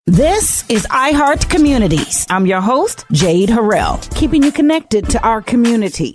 This is iHeart Communities. I'm your host, Jade Harrell, keeping you connected to our community.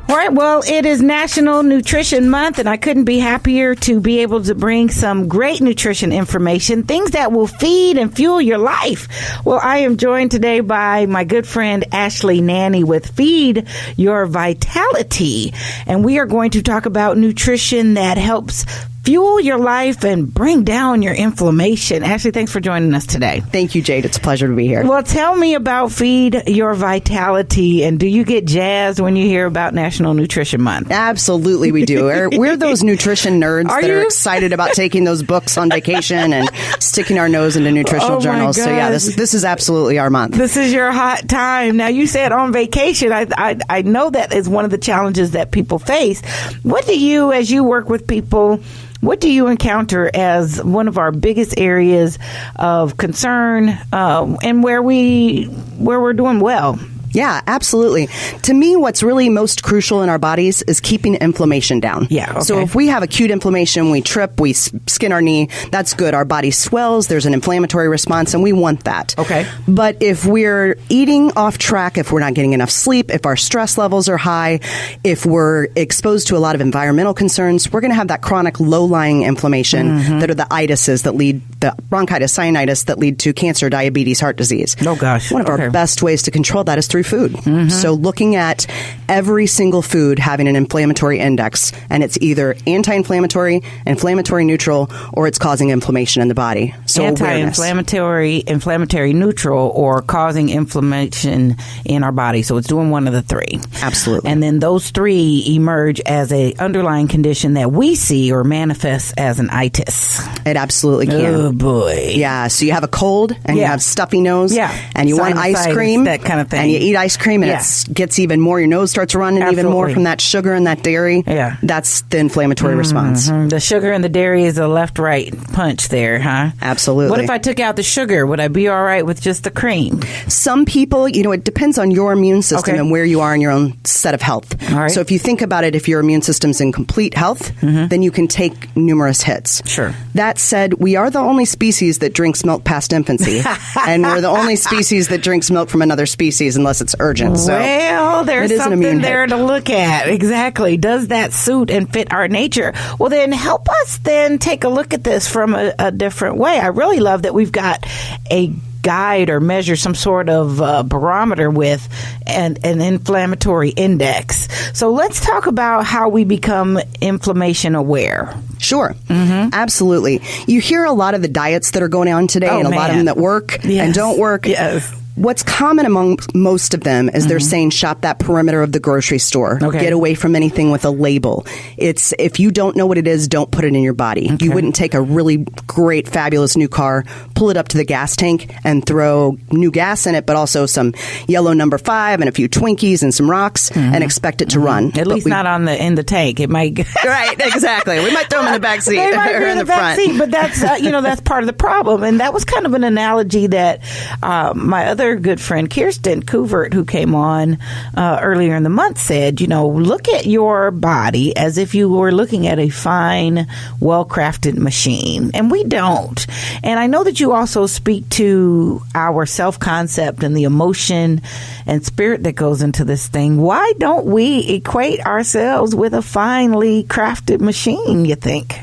All right, well, it is National Nutrition Month, and I couldn't be happier to be able to bring some great nutrition information, things that will feed and fuel your life. Well, I am joined today by my good friend Ashely Nanney with Feed Your Vitality, and we are going to talk about nutrition that helps fuel your life and bring down your inflammation. Ashely, thanks for joining us today. Thank you, Jade. It's a pleasure to be here. Well, tell me about Feed Your Vitality, and do you get jazzed when you hear about National Nutrition Month? Absolutely, we do. We're those nutrition nerds that are excited about taking those books on vacation and sticking our nose into nutritional journals. So yeah, this is absolutely our month. This is your hot time. Now, you said on vacation. I know that is one of the challenges that people face. What do you, as you work with people, what do you encounter as one of our biggest areas of concern and where we're doing well? Yeah, absolutely. To me, what's really most crucial in our bodies is keeping inflammation down. Yeah. Okay. So if we have acute inflammation, we trip, we skin our knee, that's good. Our body swells, there's an inflammatory response, and we want that. Okay. But if we're eating off track, if we're not getting enough sleep, if our stress levels are high, if we're exposed to a lot of environmental concerns, we're going to have that chronic low-lying inflammation that are the itises that lead, the bronchitis, sinusitis that lead to cancer, diabetes, heart disease. Oh, gosh. One of our best ways to control that is through food. So looking at every single food having an inflammatory index, and it's either anti-inflammatory, inflammatory neutral, or it's causing inflammation in the body. So anti-inflammatory, inflammatory neutral, or causing inflammation in our body. So it's doing one of the three. Absolutely. And then those three emerge as a underlying condition that we see or manifests as an itis. It absolutely can. Oh, boy. Yeah. So you have a cold and you have stuffy nose and you want ice cream. That kind of thing. And you eat ice cream and it gets even more, your nose starts running even more from that sugar and that dairy. Yeah. That's the inflammatory response. The sugar and the dairy is a left-right punch there, huh? Absolutely. What if I took out the sugar? Would I be all right with just the cream? Some people, it depends on your immune system and where you are in your own set of health. All right. So if you think about it, if your immune system's in complete health, then you can take numerous hits. Sure. That said, we are the only species that drinks milk past infancy. And we're the only species that drinks milk from another species unless it's urgent. So well, there's something there to look at. Exactly. Does that suit and fit our nature? Well, then help us then take a look at this from a different way. I really love that we've got a guide or measure, some sort of barometer with an inflammatory index. So let's talk about how we become inflammation aware. Sure. Absolutely. You hear a lot of the diets that are going on today and a lot of them that work and don't work. Yes. What's common among most of them is they're saying shop that perimeter of the grocery store. Okay. Get away from anything with a label. It's if you don't know what it is, don't put it in your body. Okay. You wouldn't take a really great, fabulous new car, pull it up to the gas tank and throw new gas in it, but also some yellow number 5 and a few Twinkies and some rocks and expect it to run. At least not in the tank. It might. Right, exactly. We might throw them in the back seat or in the front. Seat, but that's that's part of the problem. And that was kind of an analogy that my other good friend Kirsten Couvert, who came on earlier in the month, said, look at your body as if you were looking at a fine, well-crafted machine. And we don't. And I know that you also speak to our self-concept and the emotion and spirit that goes into this thing. Why don't we equate ourselves with a finely crafted machine, you think?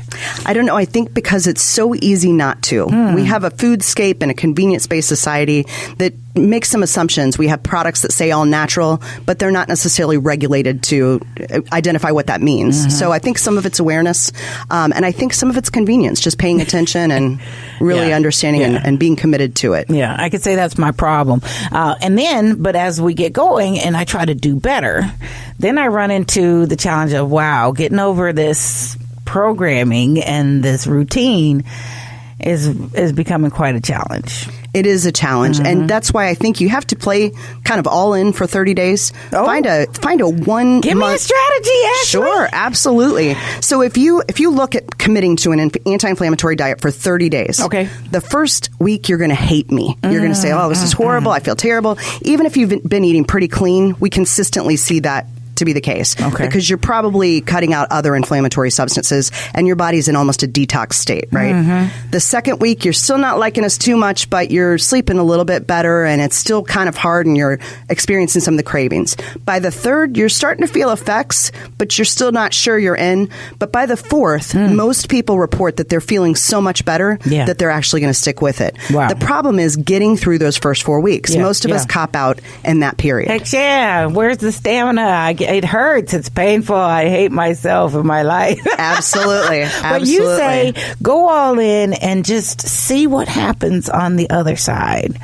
I don't know. I think because it's so easy not to. We have a foodscape and a convenience-based society that makes some assumptions. We have products that say all natural, but they're not necessarily regulated to identify what that means. So I think some of it's awareness, and I think some of it's convenience, just paying attention and really understanding and being committed to it. Yeah, I could say that's my problem. But as we get going and I try to do better, then I run into the challenge of, getting over this programming and this routine is becoming quite a challenge. It is a challenge, and that's why I think you have to play kind of all in for 30 days. Find a 1 Give me a strategy, Ashely. Sure, absolutely. So if you look at committing to an anti-inflammatory diet for 30 days, the first week you're going to hate me. You're going to say, "Oh, this is horrible. I feel terrible." Even if you've been eating pretty clean, we consistently see that to be the case. Okay. Because you're probably cutting out other inflammatory substances and your body's in almost a detox state, right? Mm-hmm. The second week, you're still not liking us too much, but you're sleeping a little bit better and it's still kind of hard and you're experiencing some of the cravings. By the third, you're starting to feel effects, but you're still not sure you're in. But by the fourth, most people report that they're feeling so much better that they're actually going to stick with it. Wow. The problem is getting through those first 4 weeks. Most of us cop out in that period. Heck yeah. Where's the stamina? It hurts. It's painful. I hate myself in my life. Absolutely. But you say go all in and just see what happens on the other side.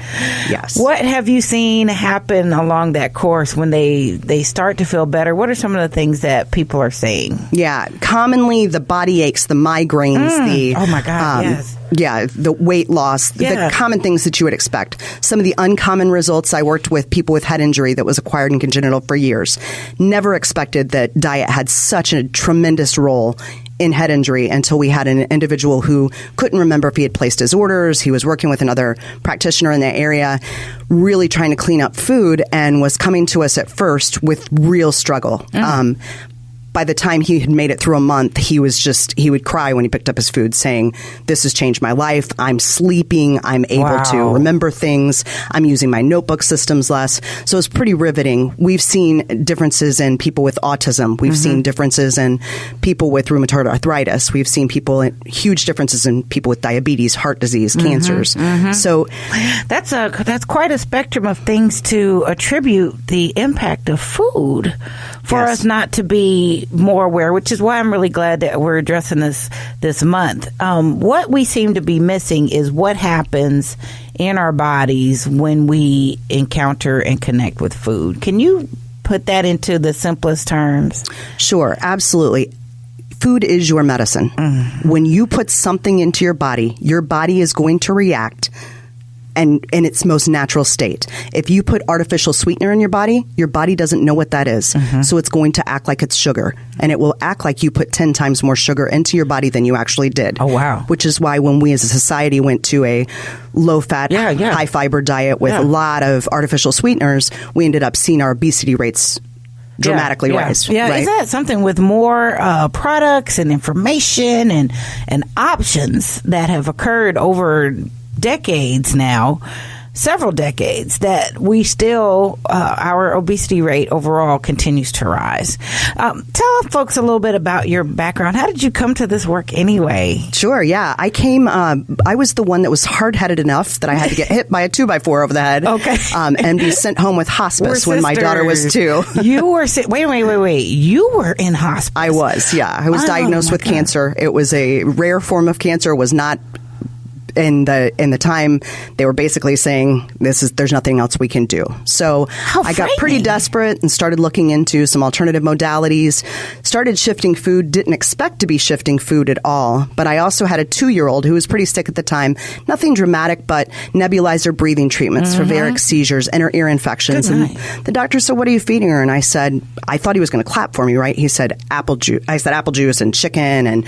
Yes. What have you seen happen along that course when they start to feel better? What are some of the things that people are saying? Yeah. Commonly, the body aches, the migraines, oh my God, yes. Yeah, the weight loss, the common things that you would expect. Some of the uncommon results, I worked with people with head injury that was acquired and congenital for years. Never expected that diet had such a tremendous role in head injury until we had an individual who couldn't remember if he had placed his orders. He was working with another practitioner in that area, really trying to clean up food, and was coming to us at first with real struggle. By the time he had made it through a month, he would cry when he picked up his food saying, this has changed my life. I'm sleeping. I'm able to remember things. I'm using my notebook systems less. So it's pretty riveting. We've seen differences in people with autism. We've seen differences in people with rheumatoid arthritis. We've seen huge differences in people with diabetes, heart disease, cancers. So that's quite a spectrum of things to attribute the impact of food for us not to be more aware, which is why I'm really glad that we're addressing this month. What we seem to be missing is what happens in our bodies when we encounter and connect with food. Can you put that into the simplest terms? Sure, absolutely. Food is your medicine. When you put something into your body is going to react and in its most natural state. If you put artificial sweetener in your body doesn't know what that is. So it's going to act like it's sugar. And it will act like you put 10 times more sugar into your body than you actually did. Oh, wow. Which is why when we as a society went to a low-fat, high-fiber diet with a lot of artificial sweeteners, we ended up seeing our obesity rates dramatically rise. Yeah, right? Is that something with more products and information and options that have occurred over decades now, several decades, that we still, our obesity rate overall continues to rise. Tell folks a little bit about your background. How did you come to this work anyway? Sure, yeah. I was the one that was hard-headed enough that I had to get hit by a 2x4 over the head. Okay. And be sent home with hospice when my daughter was 2. You were, wait. You were in hospice. I was, yeah. I was diagnosed with cancer. It was a rare form of cancer. It was not... In the time, they were basically saying, there's nothing else we can do. So I got pretty desperate and started looking into some alternative modalities, started shifting food, didn't expect to be shifting food at all. But I also had a 2-year-old who was pretty sick at the time. Nothing dramatic, but nebulizer breathing treatments for varic seizures, inner ear infections. And the doctor said, what are you feeding her? And I said, I thought he was going to clap for me, right? He said, apple juice. I said, apple juice and chicken and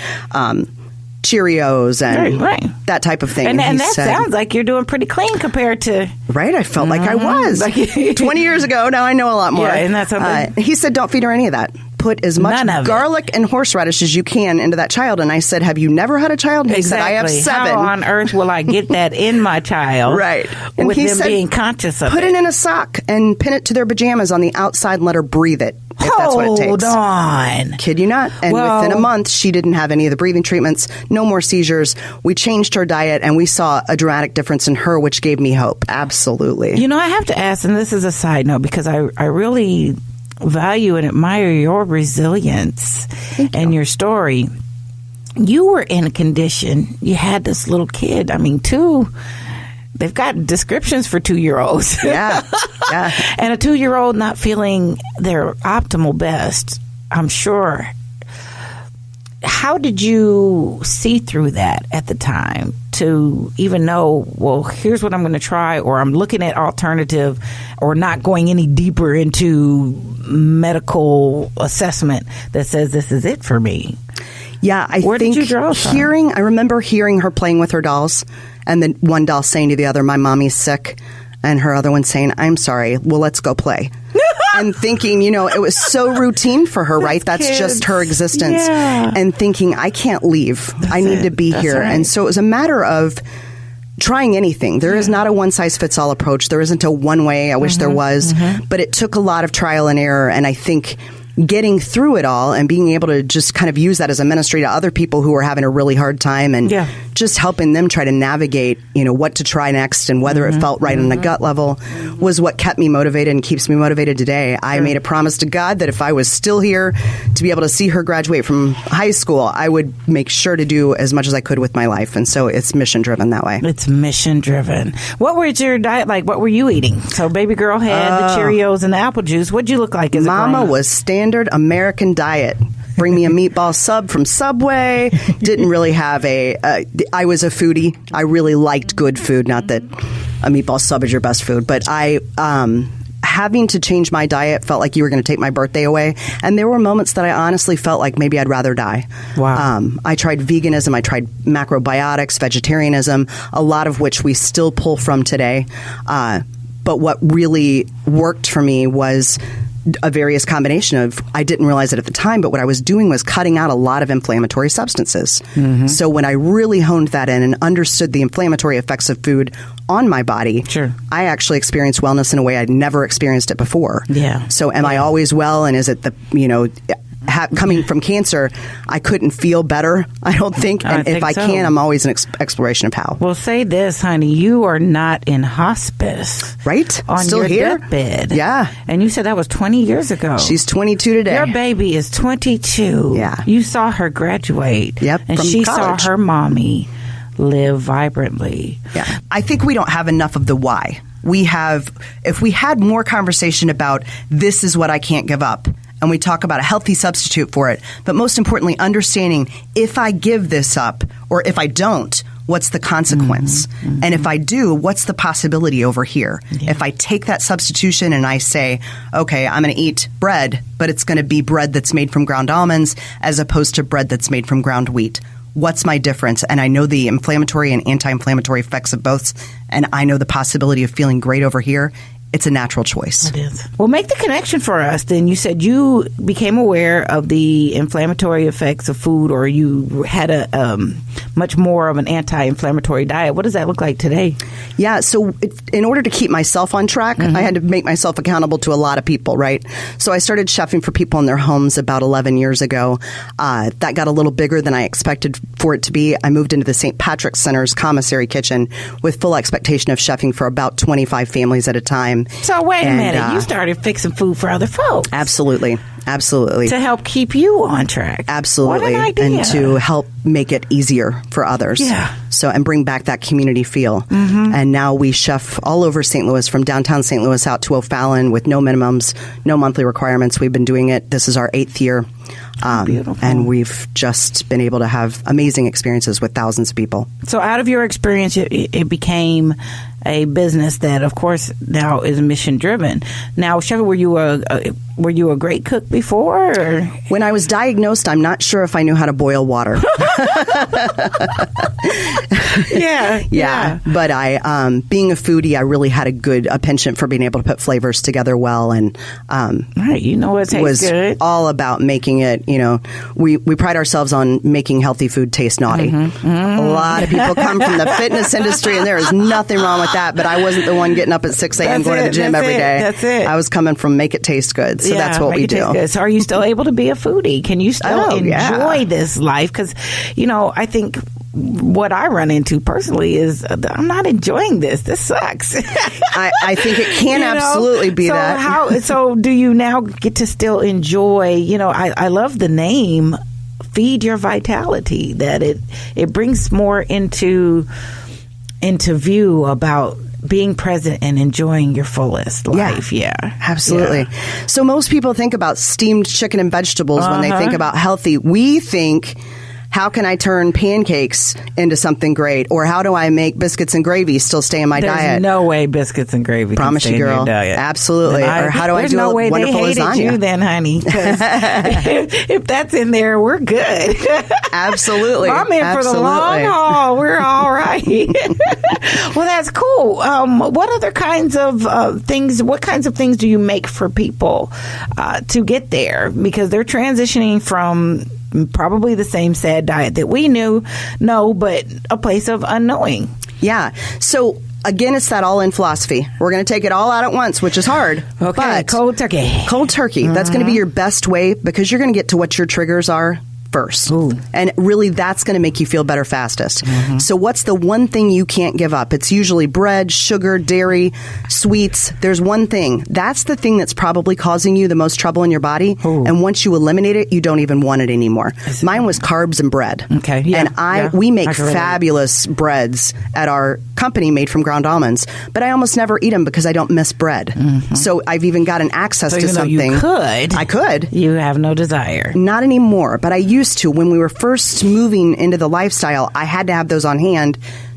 Cheerios and that type of thing. And that sounds like you're doing pretty clean compared to... Right, I felt like I was. 20 years ago, now I know a lot more. Yeah, and that's something... he said, don't feed her any of that. Put as much garlic and horseradish as you can into that child. And I said, have you never had a child? And he said, I have 7. How on earth will I get that in my child? Right. And with he them said, being conscious of put it in a sock and pin it to their pajamas on the outside and let her breathe it. If that's what it takes. Hold on. Kid you not. And within a month, she didn't have any of the breathing treatments, no more seizures. We changed her diet, and we saw a dramatic difference in her, which gave me hope. Absolutely. You know, I have to ask, and this is a side note, because I really value and admire your resilience and your story. You were in a condition. You had this little kid. I mean, 2... They've got descriptions for 2-year-olds. Yeah. And a 2-year-old not feeling their optimal best, I'm sure. How did you see through that at the time to even know, well, here's what I'm going to try, or I'm looking at alternative, or not going any deeper into medical assessment that says this is it for me? Yeah, Where did you draw from? I remember hearing her playing with her dolls, and then one doll saying to the other, my mommy's sick, and her other one saying, I'm sorry, well, let's go play. and thinking, it was so routine for her, right? That's kids. Just her existence. Yeah. And thinking, I can't leave. I need to be here. Right. And so it was a matter of trying anything. There is not a one-size-fits-all approach. There isn't a one way. I wish there was. But it took a lot of trial and error. And I think getting through it all and being able to just kind of use that as a ministry to other people who are having a really hard time and just helping them try to navigate, what to try next and whether it felt right on the gut level was what kept me motivated and keeps me motivated today. I made a promise to God that if I was still here to be able to see her graduate from high school, I would make sure to do as much as I could with my life. And so it's mission driven that way. It's mission driven. What was your diet like? What were you eating? So baby girl had the Cheerios and the apple juice. What'd you look like as a Mama was standard American diet. Bring me a meatball sub from Subway. Didn't really have I was a foodie. I really liked good food. Not that a meatball sub is your best food, but having to change my diet felt like you were going to take my birthday away. And there were moments that I honestly felt like maybe I'd rather die. Wow. I tried veganism. I tried macrobiotics, vegetarianism, a lot of which we still pull from today. But what really worked for me was a various combination of, I didn't realize it at the time, but what I was doing was cutting out a lot of inflammatory substances. So when I really honed that in and understood the inflammatory effects of food on my body, I actually experienced wellness in a way I'd never experienced it before. So am I always well? And is it coming from cancer, I couldn't feel better, I don't think. And if I can, I'm always an exploration of how. Well, say this, honey. You are not in hospice. Right? On Still your here? deathbed. Yeah. And you said that was 20 years ago. She's 22 today. Your baby is 22. Yeah. You saw her graduate. Yep. And from she college. saw her mommy live vibrantly. Yeah. I think we don't have enough of the why. If we had more conversation about this is what I can't give up, and we talk about a healthy substitute for it, but most importantly, understanding if I give this up or if I don't, what's the consequence? And if I do, what's the possibility over here? If I take that substitution and I say, okay, I'm going to eat bread, but it's going to be bread that's made from ground almonds as opposed to bread that's made from ground wheat. What's my difference? And I know the inflammatory and anti-inflammatory effects of both, and I know the possibility of feeling great over here. It's a natural choice. It is. Well, make the connection for us. Then you said you became aware of the inflammatory effects of food, or you had a much more of an anti-inflammatory diet. What does that look like today? Yeah, so in order to keep myself on track, I had to make myself accountable to a lot of people, right? So I started chefing for people in their homes about 11 years ago. That got a little bigger than I expected for it to be. I moved into the St. Patrick's Center's commissary kitchen with full expectation of chefing for about 25 families at a time. So wait a minute. You started fixing food for other folks. Absolutely. Absolutely. To help keep you on track. Absolutely. What an idea. And to help make it easier for others. Yeah. So, and bring back that community feel. And now we chef all over St. Louis, from downtown St. Louis out to O'Fallon with no minimums, no monthly requirements. We've been doing it. This is our 8th year. Beautiful. And we've just been able to have amazing experiences with thousands of people. So out of your experience, it became a business that, of course, now is mission driven. Now, Chef, were you a great cook before? Or? When I was diagnosed, I'm not sure if I knew how to boil water. Yeah. But being a foodie, I really had a penchant for being able to put flavors together well, and right, you know what tastes was good. All about making it. We pride ourselves on making healthy food taste naughty. A lot of people come from the fitness industry, and there is nothing wrong with that. But I wasn't the one getting up at 6 a.m. going to the gym every day. That's it. I was coming from make it taste good. So that's what we do. So are you still able to be a foodie? Can you still enjoy this life? Because, I think what I run into personally is I'm not enjoying this. This sucks. I think it can absolutely be that. So do you now get to still enjoy, I love the name Feed Your Vitality, that it brings more into view about being present and enjoying your fullest life. Yeah, absolutely. Yeah. So most people think about steamed chicken and vegetables when they think about healthy. We think how can I turn pancakes into something great? Or how do I make biscuits and gravy still stay in my diet? There's no way biscuits and gravy Promise can stay you, girl. in your diet. Absolutely. Or how do I do a wonderful lasagna? There's no way they hated you then, honey. 'Cause if that's in there, we're good. Absolutely. I'm in for the long haul. We're all right. Well, that's cool. What other kinds of things? What kinds of things do you make for people to get there? Because they're transitioning from probably the same sad diet that we know, but a place of unknowing. Yeah. So again, it's that all-in philosophy. We're going to take it all out at once, which is hard. Okay, but cold turkey. Cold turkey. That's going to be your best way because you're going to get to what your triggers are first. Ooh. And really, that's going to make you feel better fastest. So what's the one thing you can't give up? It's usually bread, sugar, dairy, sweets. There's one thing. That's the thing that's probably causing you the most trouble in your body. Ooh. And once you eliminate it, you don't even want it anymore. Mine was carbs and bread. Okay. Yeah. And we make fabulous breads at our company made from ground almonds, but I almost never eat them because I don't miss bread. So I've even gotten access to something. I could. You have no desire. Not anymore, but I used to. When we were first moving into the lifestyle, I had to have those on hand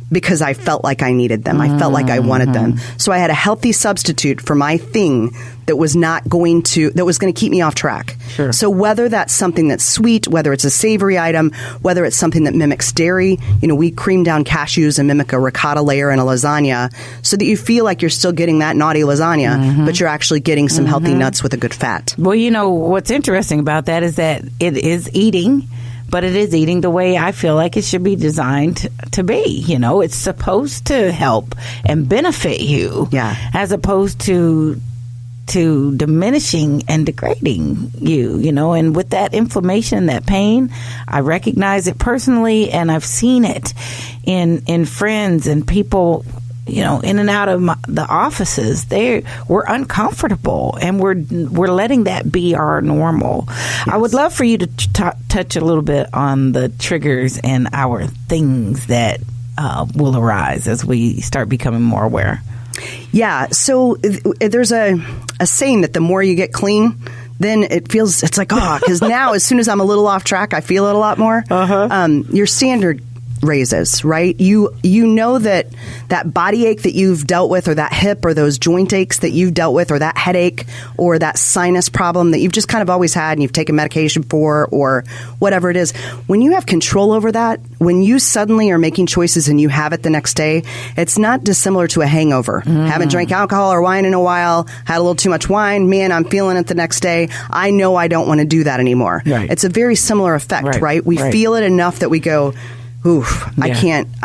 because I felt like I needed them. I felt like I wanted them. So I had a healthy substitute for my thing that was going to keep me off track. Sure. So whether that's something that's sweet, whether it's a savory item, whether it's something that mimics dairy, we cream down cashews and mimic a ricotta layer in a lasagna so that you feel like you're still getting that naughty lasagna, but you're actually getting some healthy nuts with a good fat. Well, what's interesting about that is that it is eating, but it is eating the way I feel like it should be designed to be. It's supposed to help and benefit you, as opposed to diminishing and degrading you, and with that inflammation, that pain, I recognize it personally, and I've seen it in friends and people, in and out of the offices. We're uncomfortable, and we're letting that be our normal. Yes. I would love for you to touch a little bit on the triggers and our things that will arise as we start becoming more aware. Yeah, so there's a saying that the more you get clean, then it's like, because now as soon as I'm a little off track, I feel it a lot more. Your standard raises, right? You know that body ache that you've dealt with, or that hip, or those joint aches that you've dealt with, or that headache, or that sinus problem that you've just kind of always had and you've taken medication for, or whatever it is. When you have control over that, when you suddenly are making choices and you have it the next day, it's not dissimilar to a hangover. Haven't drank alcohol or wine in a while, had a little too much wine, man, I'm feeling it the next day. I know I don't want to do that anymore. Right. It's a very similar effect, right? We feel it enough that we go, oof, I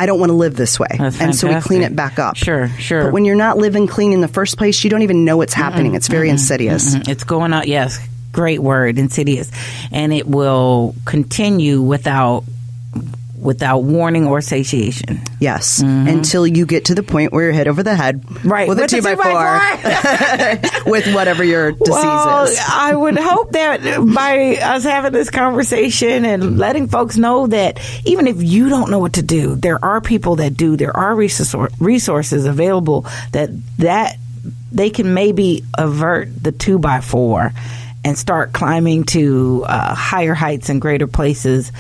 don't want to live this way. And so we clean it back up. Sure. But when you're not living clean in the first place, you don't even know what's happening. It's very insidious. It's going on, yes, great word, insidious. And it will continue without warning or satiation. Yes, until you get to the point where you're hit over the head with a 2x4 with whatever your disease is. I would hope that by us having this conversation and letting folks know that even if you don't know what to do, there are people that do. There are resources available that they can maybe avert the 2x4 and start climbing to higher heights and greater places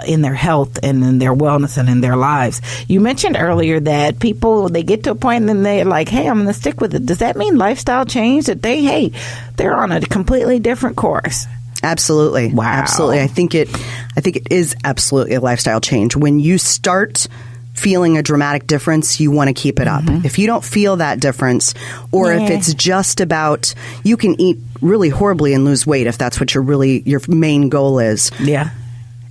in their health and in their wellness and in their lives. You mentioned earlier that people, they get to a point and then they're like, hey, I'm going to stick with it. Does that mean lifestyle change? That they're on a completely different course? Absolutely. Wow. Absolutely. I think it is absolutely a lifestyle change. When you start feeling a dramatic difference, you want to keep it up. If you don't feel that difference, or if it's just about, you can eat really horribly and lose weight if that's what your main goal is. Yeah.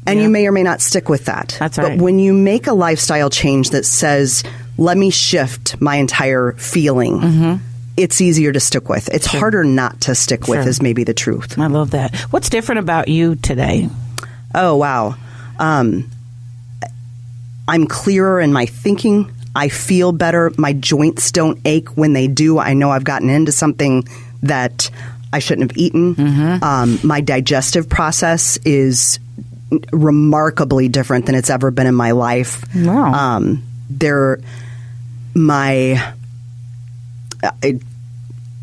And you may or may not stick with that. That's right. But when you make a lifestyle change that says, let me shift my entire feeling, it's easier to stick with. It's harder not to stick with, is maybe the truth. I love that. What's different about you today? Oh, wow. I'm clearer in my thinking. I feel better. My joints don't ache when they do. I know I've gotten into something that I shouldn't have eaten. My digestive process is remarkably different than it's ever been in my life. Wow.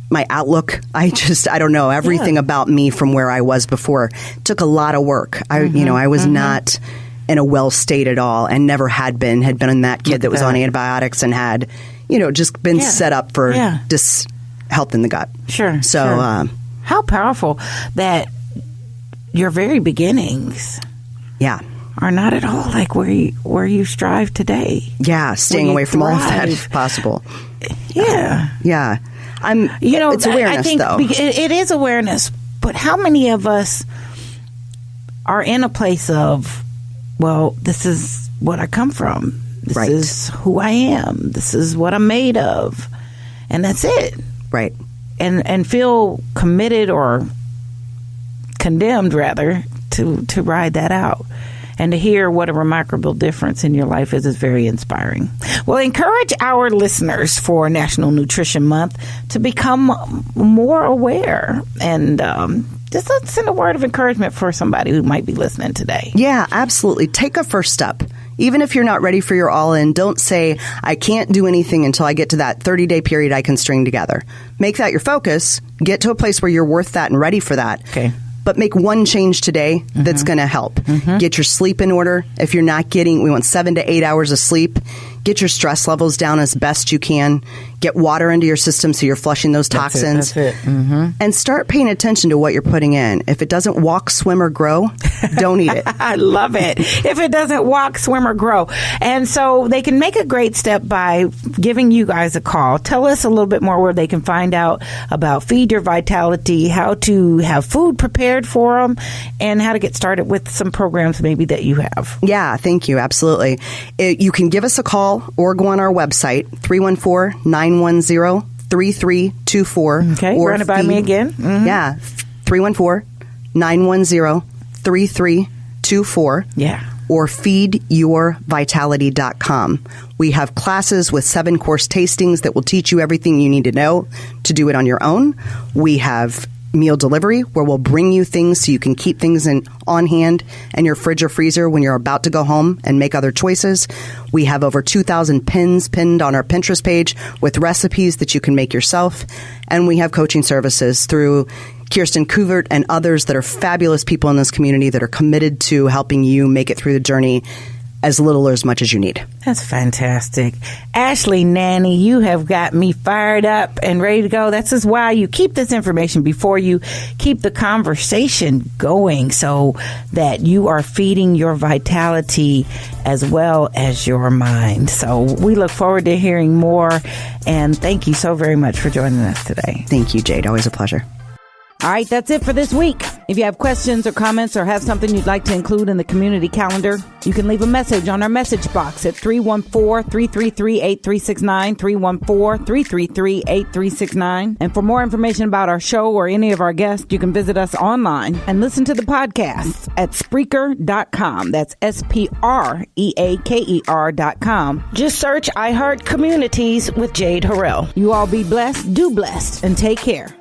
My outlook, I don't know, everything about me from where I was before took a lot of work. I was not in a well state at all and never had been that kid that was on antibiotics and had, just been set up for health in the gut. Sure. So, how powerful that your very beginnings are not at all like where you strive today. Yeah, staying away from all of that if possible. Yeah. Yeah. It's awareness, I think though. It is awareness, but how many of us are in a place of, well, this is what I come from. This is who I am. This is what I'm made of. And that's it. Right. And feel committed or condemned, rather, to ride that out. And to hear what a remarkable difference in your life is very inspiring. Well, encourage our listeners for National Nutrition Month to become more aware and just send a word of encouragement for somebody who might be listening today. Yeah, absolutely. Take a first step. Even if you're not ready for your all-in, don't say, I can't do anything until I get to that 30-day period I can string together. Make that your focus. Get to a place where you're worth that and ready for that. Okay. But make one change today that's going to help. Get your sleep in order. If you're not getting, we want 7 to 8 hours of sleep. Get your stress levels down as best you can. Get water into your system so you're flushing those toxins. That's it. And start paying attention to what you're putting in. If it doesn't walk, swim, or grow, don't eat it. I love it. If it doesn't walk, swim, or grow. And so they can make a great step by giving you guys a call. Tell us a little bit more where they can find out about Feed Your Vitality, how to have food prepared for them, and how to get started with some programs maybe that you have. Yeah, thank you. Absolutely. You can give us a call or go on our website, 314-910-3324. Okay, run it by me again. Yeah, 314-910-3324. Yeah. Or feedyourvitality.com. We have classes with 7-course tastings that will teach you everything you need to know to do it on your own. We have meal delivery where we'll bring you things so you can keep things on hand in your fridge or freezer when you're about to go home and make other choices. We have over 2,000 pins pinned on our Pinterest page with recipes that you can make yourself. And we have coaching services through Kirsten Kuvert and others that are fabulous people in this community that are committed to helping you make it through the journey as little or as much as you need. That's fantastic. Ashely, Nanney, you have got me fired up and ready to go. That's just why you keep this information before you keep the conversation going so that you are feeding your vitality as well as your mind. So we look forward to hearing more. And thank you so very much for joining us today. Thank you, Jade. Always a pleasure. All right, that's it for this week. If you have questions or comments or have something you'd like to include in the community calendar, you can leave a message on our message box at 314-333-8369, 314-333-8369. And for more information about our show or any of our guests, you can visit us online and listen to the podcasts at Spreaker.com. That's Spreaker.com. Just search iHeart Communities with Jade Harrell. You all be blessed, do blessed, and take care.